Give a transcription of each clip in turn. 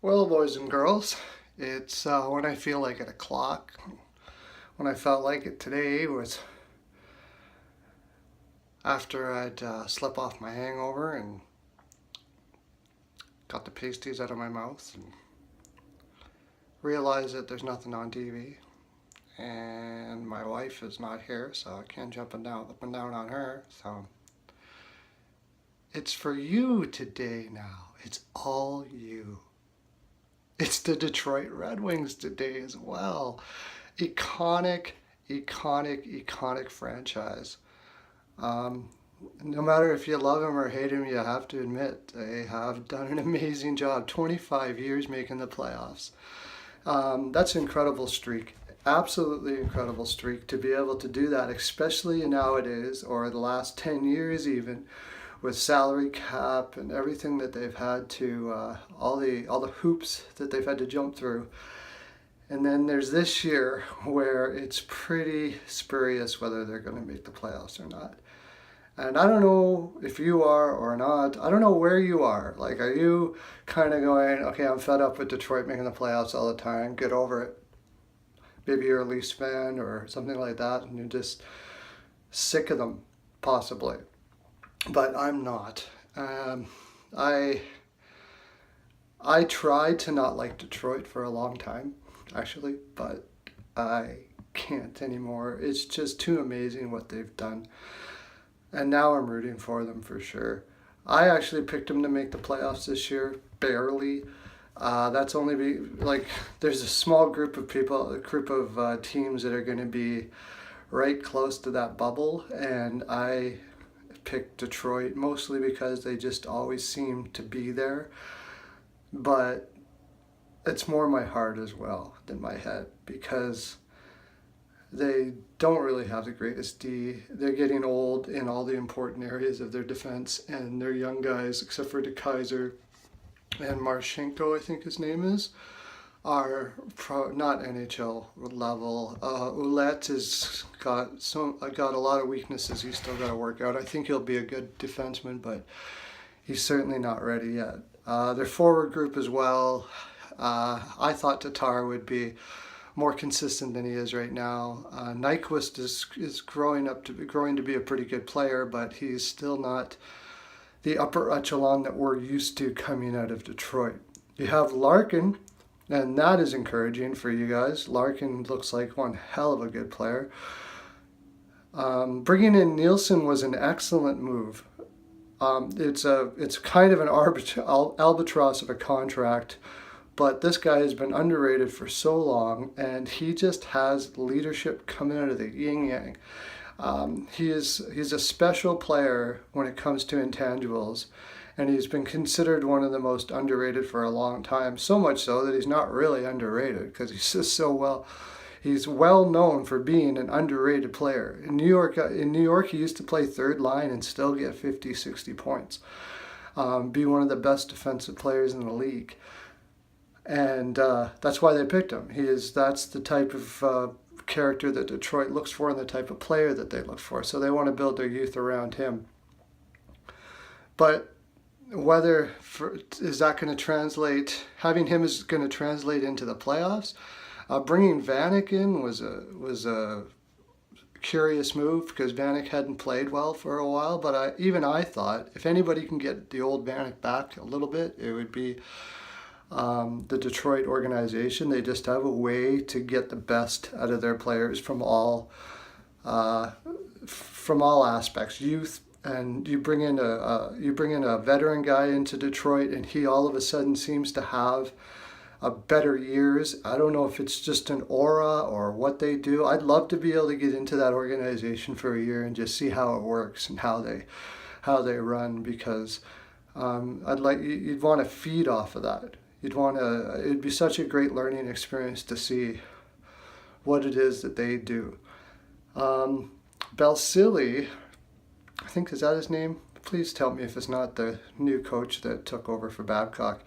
Well, boys and girls, it's when I feel like it o'clock. When I felt like it today was after I'd slept off my hangover and got the pasties out of my mouth and realized that there's nothing on TV. And my wife is not here, so I can't jump up and down on her. So it's for you today now. It's all you. It's the Detroit Red Wings today as well. Iconic, iconic franchise. No matter if you love him or hate him, you have to admit they have done an amazing job. 25 years making the playoffs. That's an incredible streak. Absolutely incredible streak to be able to do that, especially nowadays or the last 10 years even, with salary cap and everything that they've had to all the hoops that they've had to jump through. And then there's this year where it's pretty spurious whether they're going to make the playoffs or not. And I don't know if you are or not. I don't know where you are. Like, are you kind of going, okay, I'm fed up with Detroit making the playoffs all the time, get over it? Maybe you're a Leafs fan or something like that, and you're just sick of them, possibly. But I'm not. I tried to not like Detroit for a long time, actually, but I can't anymore. It's just too amazing what they've done. And now I'm rooting for them for sure. I actually picked them to make the playoffs this year, barely. That's only there's a small group of people, a group of teams that are going to be right close to that bubble, and I picked Detroit mostly because they just always seem to be there. But it's more my heart as well than my head because they don't really have the greatest D. They're getting old in all the important areas of their defense, and their young guys, except for DeKaiser and Marchenko, I think his name is, are not NHL level. Ouellette has got a lot of weaknesses he's still got to work out. I think he'll be a good defenseman, but he's certainly not ready yet. Their forward group as well. I thought Tatar would be more consistent than he is right now. Nyquist is growing to be a pretty good player, but he's still not the upper echelon that we're used to coming out of Detroit. You have Larkin, and that is encouraging for you guys. Larkin looks like one hell of a good player. Bringing in Nielsen was an excellent move. It's kind of an albatross of a contract, but this guy has been underrated for so long, and he just has leadership coming out of the yin-yang. He's a special player when it comes to intangibles, and he's been considered one of the most underrated for a long time, so much so that he's not really underrated because he's just so well. He's well known for being an underrated player. In New York, he used to play third line and still get 50, 60 points. Be one of the best defensive players in the league. And that's why they picked him. That's the type of character that Detroit looks for and the type of player that they look for. So they want to build their youth around him. But is that going to translate? Having him is going to translate into the playoffs. Bringing Vanek in was a curious move because Vanek hadn't played well for a while. But I thought if anybody can get the old Vanek back a little bit, it would be the Detroit organization. They just have a way to get the best out of their players from all aspects, youth. And you bring in a veteran guy into Detroit, and he all of a sudden seems to have a better years. I don't know if it's just an aura or what they do. I'd love to be able to get into that organization for a year and just see how it works and how they run, because you'd want to feed off of that. It'd be such a great learning experience to see what it is that they do. Balsillie, I think, is that his name? Please tell me if it's not the new coach that took over for Babcock.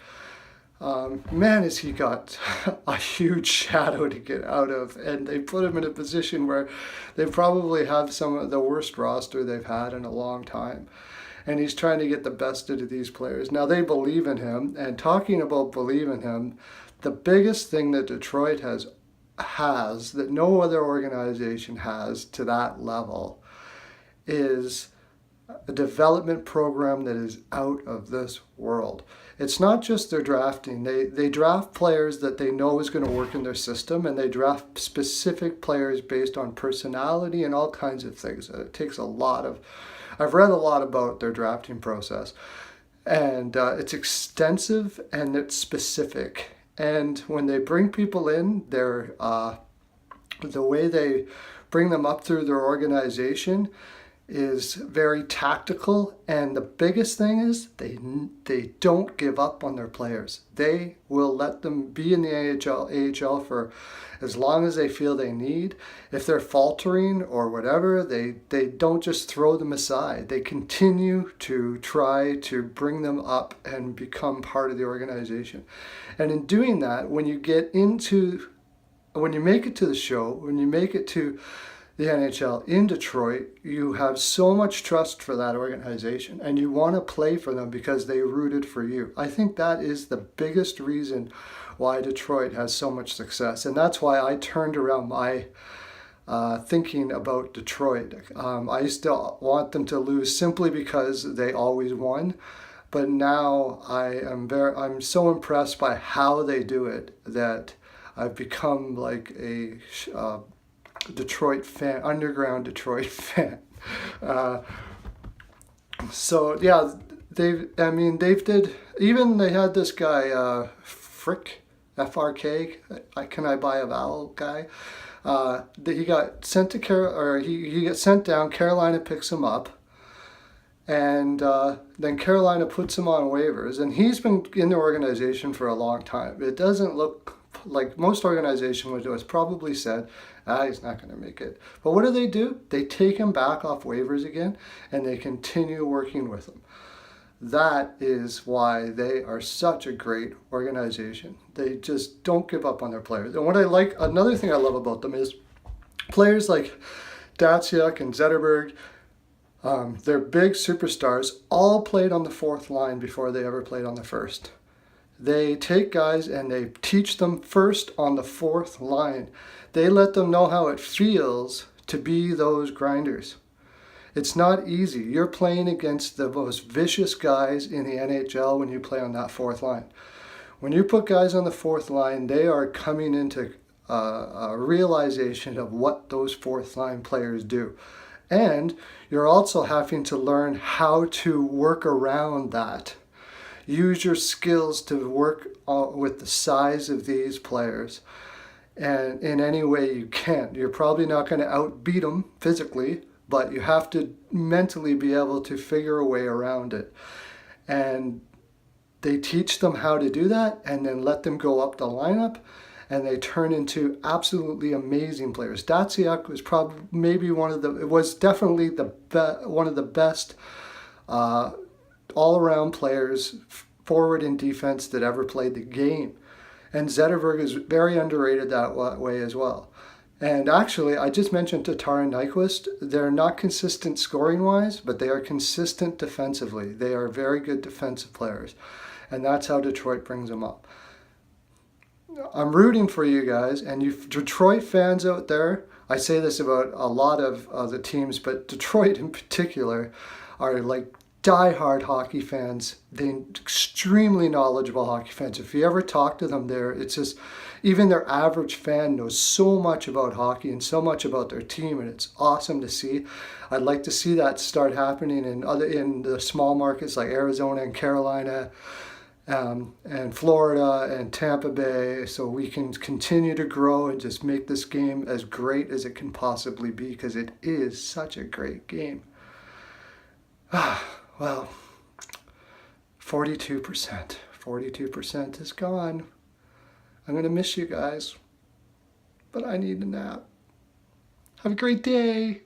Man, has he got a huge shadow to get out of, and they put him in a position where they probably have some of the worst roster they've had in a long time. and he's trying to get the best out of these players. Now they believe in him, and talking about believe in him, the biggest thing that Detroit has that no other organization has to that level is a development program that is out of this world. It's not just their drafting. They draft players that they know is going to work in their system, and they draft specific players based on personality and all kinds of things. It takes a lot of... I've read a lot about their drafting process, and it's extensive and it's specific. And when they bring people in, they're the way they bring them up through their organization is very tactical, and the biggest thing is they don't give up on their players. They will let them be in the AHL for as long as they feel they need. If they're faltering or whatever, they don't just throw them aside. They continue to try to bring them up and become part of the organization. And in doing that, when you make it to the show, when you make it to the NHL in Detroit, you have so much trust for that organization, and you want to play for them because they rooted for you. I think that is the biggest reason why Detroit has so much success, and that's why I turned around my thinking about Detroit. I used to want them to lose simply because they always won, but now I'm so impressed by how they do it that I've become like a Detroit fan, underground Detroit fan. So yeah, they had this guy, Frick, FRK, Can I Buy a Vowel guy, that he got sent to he got sent down, Carolina picks him up, and then Carolina puts him on waivers, and he's been in the organization for a long time. It doesn't look like most organizations would do. It's probably said, he's not going to make it. But what do? They take him back off waivers again, and they continue working with him. That is why they are such a great organization. They just don't give up on their players. And another thing I love about them is players like Datsyuk and Zetterberg, they're big superstars, all played on the fourth line before they ever played on the first. They take guys and they teach them first on the fourth line. They let them know how it feels to be those grinders. It's not easy. You're playing against the most vicious guys in the NHL when you play on that fourth line. When you put guys on the fourth line, they are coming into a realization of what those fourth line players do. And you're also having to learn how to work around that. Use your skills to work with the size of these players, and in any way you can. You're probably not going to outbeat them physically, but you have to mentally be able to figure a way around it. And they teach them how to do that, and then let them go up the lineup, and they turn into absolutely amazing players. Datsyuk was definitely one of the best all-around players, forward and defense, that ever played the game. And Zetterberg is very underrated that way as well. And actually, I just mentioned Tatar and Nyquist. They're not consistent scoring-wise, but they are consistent defensively. They are very good defensive players. And that's how Detroit brings them up. I'm rooting for you guys, and you Detroit fans out there, I say this about a lot of the teams, but Detroit in particular are like die-hard hockey fans. They're extremely knowledgeable hockey fans. If you ever talk to them, it's just, even their average fan knows so much about hockey and so much about their team, and it's awesome to see. I'd like to see that start happening in the small markets like Arizona and Carolina, and Florida and Tampa Bay, so we can continue to grow and just make this game as great as it can possibly be, because it is such a great game. Well, 42%. 42% is gone. I'm going to miss you guys, but I need a nap. Have a great day.